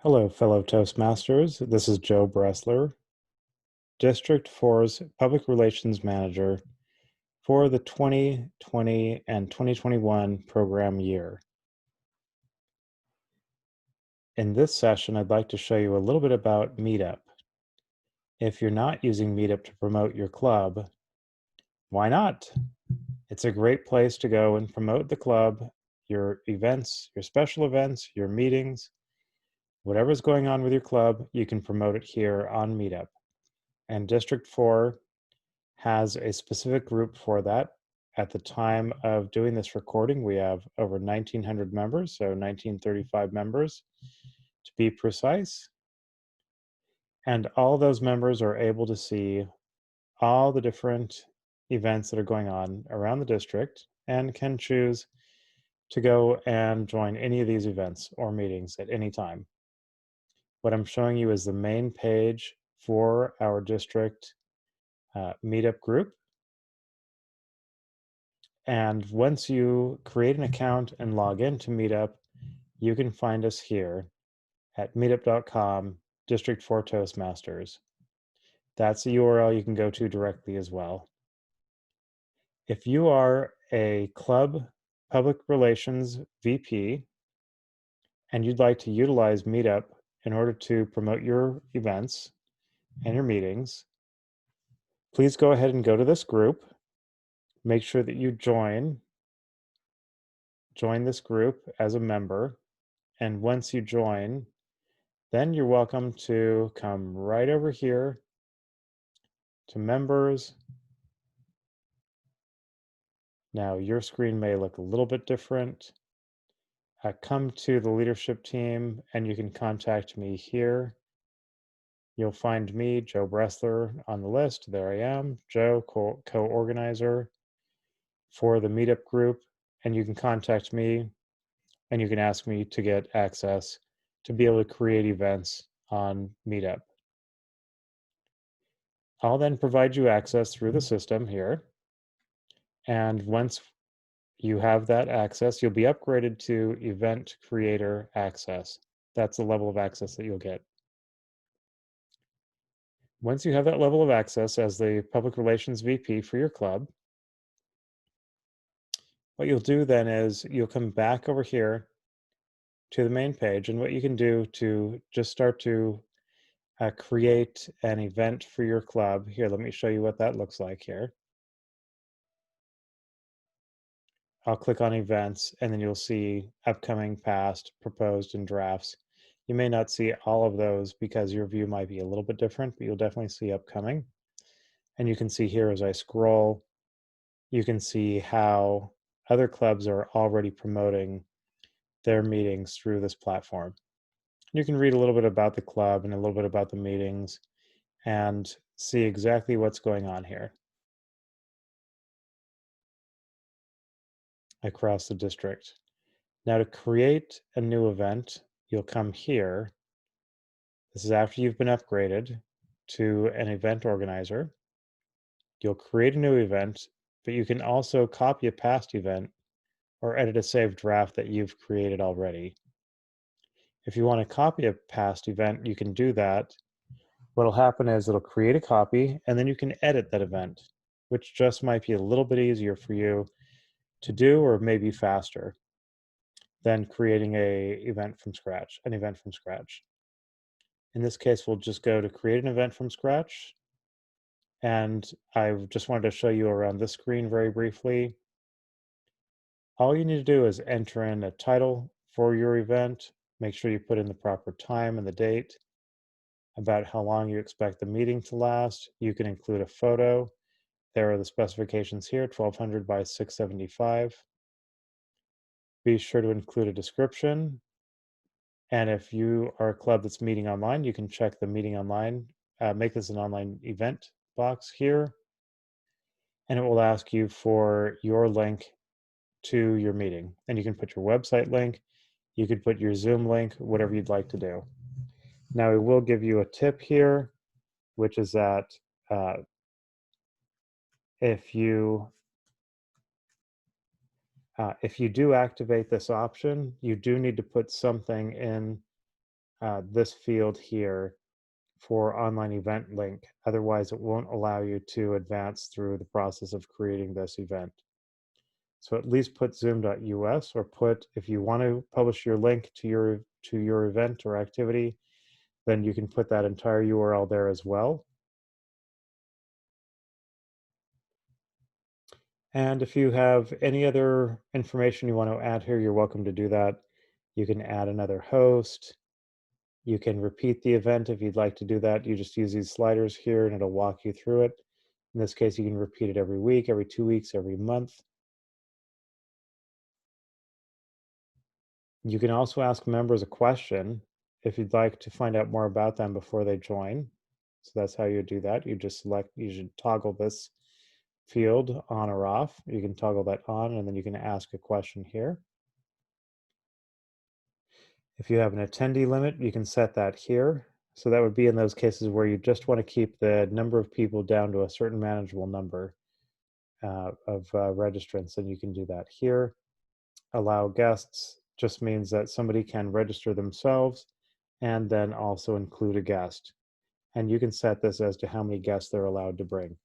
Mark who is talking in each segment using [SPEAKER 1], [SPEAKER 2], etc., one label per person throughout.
[SPEAKER 1] Hello, fellow Toastmasters. This is Joe Bressler, District 4's Public Relations Manager for the 2020 and 2021 program year. In this session, I'd like to show you a little bit about Meetup. If you're not using Meetup to promote your club, why not? It's a great place to go and promote the club, your events, your special events, your meetings, whatever's going on with your club, you can promote it here on Meetup. And District 4 has a specific group for that. At the time of doing this recording, we have over 1,900 members, so 1,935 members to be precise. And all those members are able to see all the different events that are going on around the district and can choose to go and join any of these events or meetings at any time. What I'm showing you is the main page for our district meetup group. And once you create an account and log into Meetup, you can find us here at meetup.com, District 4 Toastmasters. That's a URL you can go to directly as well. If you are a club public relations VP and you'd like to utilize Meetup in order to promote your events and your meetings, please go ahead and go to this group. Make sure that you join this group as a member. And once you join, then you're welcome to come right over here to members. Now your screen may look a little bit different. Come to the leadership team and you can contact me here. You'll find me, Joe Bressler, on the list. There I am, Joe, co-organizer for the Meetup group. And you can contact me and you can ask me to get access to be able to create events on Meetup. I'll then provide you access through the system here. And once you have that access, you'll be upgraded to Event Creator Access. That's the level of access that you'll get. Once you have that level of access as the Public Relations VP for your club, what you'll do then is you'll come back over here to the main page, and what you can do to just start to create an event for your club. Here, let me show you what that looks like here. I'll click on events and then you'll see upcoming, past, proposed, and drafts. You may not see all of those because your view might be a little bit different, but you'll definitely see upcoming. And you can see here as I scroll, you can see how other clubs are already promoting their meetings through this platform. You can read a little bit about the club and a little bit about the meetings and see exactly what's going on here across the district. Now to create a new event, you'll come here. This is after you've been upgraded to an event organizer. You'll create a new event, but you can also copy a past event or edit a saved draft that you've created already. If you want to copy a past event, you can do that. What'll happen is it'll create a copy and then you can edit that event, which just might be a little bit easier for you to do or maybe faster than creating an event from scratch. In this case, we'll just go to create an event from scratch. And I just wanted to show you around this screen very briefly. All you need to do is enter in a title for your event. Make sure you put in the proper time and the date, about how long you expect the meeting to last. You can include a photo. There are the specifications here, 1200 by 675. Be sure to include a description. And if you are a club that's meeting online, you can check the meeting online, make this an online event box here, and it will ask you for your link to your meeting. And you can put your website link, you could put your Zoom link, whatever you'd like to do. Now, it will give you a tip here, which is that if you do activate this option, you do need to put something in this field here for online event link. Otherwise, it won't allow you to advance through the process of creating this event. So at least put zoom.us, or put, if you want to publish your link to your event or activity, then you can put that entire URL there as well. And if you have any other information you want to add here, you're welcome to do that. You can add another host. You can repeat the event if you'd like to do that. You just use these sliders here and it'll walk you through it. In this case, you can repeat it every week, every 2 weeks, every month. You can also ask members a question if you'd like to find out more about them before they join. So that's how you do that. You just select, you should toggle this field on or off. You can toggle that on, and then you can ask a question here. If you have an attendee limit, you can set that here. So that would be in those cases where you just want to keep the number of people down to a certain manageable number of registrants, and you can do that here. Allow guests just means that somebody can register themselves and then also include a guest. And you can set this as to how many guests they're allowed to bring.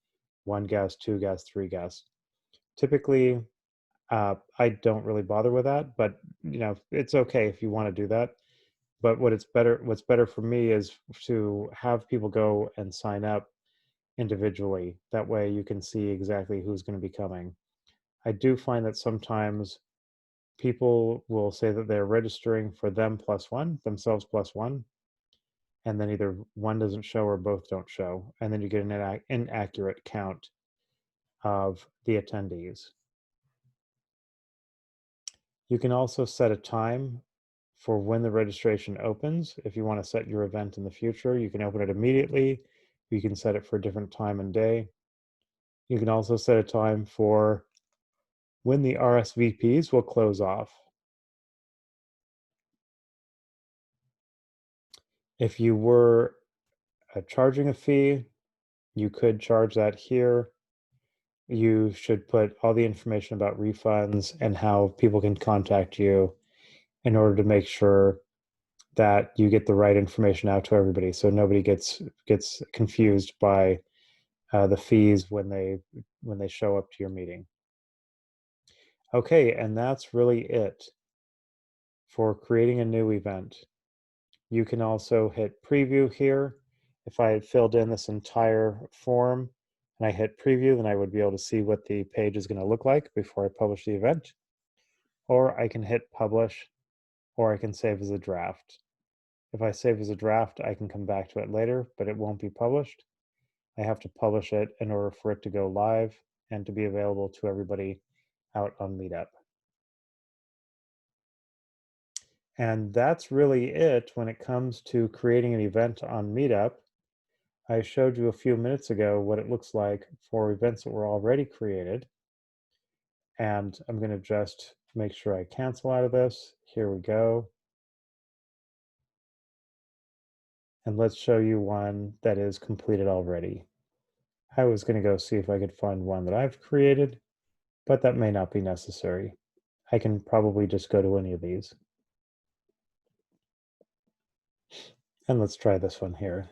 [SPEAKER 1] 1 guest, 2 guests, 3 guests. Typically, I don't really bother with that, but it's okay if you want to do that. But what's better for me is to have people go and sign up individually. That way you can see exactly who's going to be coming. I do find that sometimes people will say that they're registering for themselves plus one, and then either one doesn't show or both don't show, and then you get an inaccurate count of the attendees. You can also set a time for when the registration opens. If you want to set your event in the future, you can open it immediately. You can set it for a different time and day. You can also set a time for when the RSVPs will close off. If you were charging a fee, you could charge that here. You should put all the information about refunds and how people can contact you in order to make sure that you get the right information out to everybody, so nobody gets confused by the fees when they show up to your meeting. Okay, and that's really it for creating a new event. You can also hit preview here. If I had filled in this entire form and I hit preview, then I would be able to see what the page is going to look like before I publish the event. Or I can hit publish, or I can save as a draft. If I save as a draft, I can come back to it later, but it won't be published. I have to publish it in order for it to go live and to be available to everybody out on Meetup. And that's really it when it comes to creating an event on Meetup. I showed you a few minutes ago what it looks like for events that were already created. And I'm going to just make sure I cancel out of this. Here we go. And let's show you one that is completed already. I was going to go see if I could find one that I've created, but that may not be necessary. I can probably just go to any of these. And let's try this one here.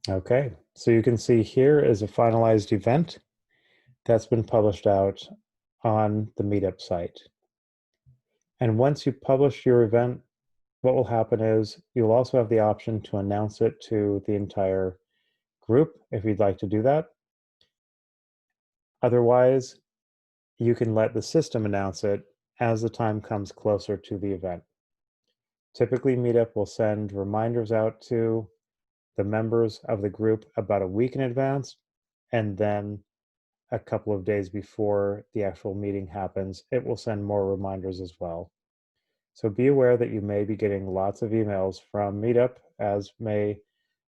[SPEAKER 1] Okay, so you can see here is a finalized event that's been published out on the Meetup site. And once you publish your event, what will happen is you'll also have the option to announce it to the entire group if you'd like to do that. Otherwise, you can let the system announce it as the time comes closer to the event. Typically, Meetup will send reminders out to the members of the group about a week in advance, and then a couple of days before the actual meeting happens, it will send more reminders as well. So be aware that you may be getting lots of emails from Meetup, as may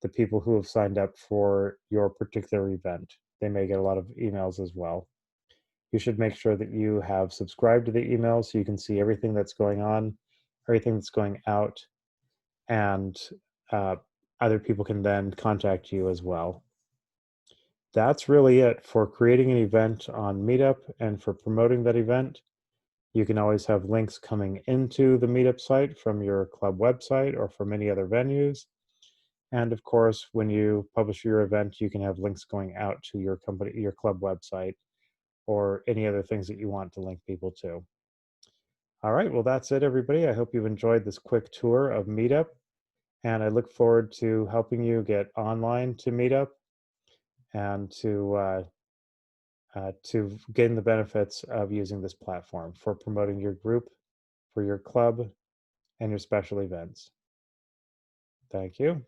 [SPEAKER 1] the people who have signed up for your particular event. They may get a lot of emails as well. You should make sure that you have subscribed to the emails so you can see everything that's going on, everything that's going out, and other people can then contact you as well. That's really it for creating an event on Meetup and for promoting that event. You can always have links coming into the Meetup site from your club website or from any other venues. And of course, when you publish your event, you can have links going out to your company, your club website, or any other things that you want to link people to. All right, well, that's it, everybody. I hope you've enjoyed this quick tour of Meetup, and I look forward to helping you get online to Meetup and to gain the benefits of using this platform for promoting your group, for your club, and your special events. Thank you.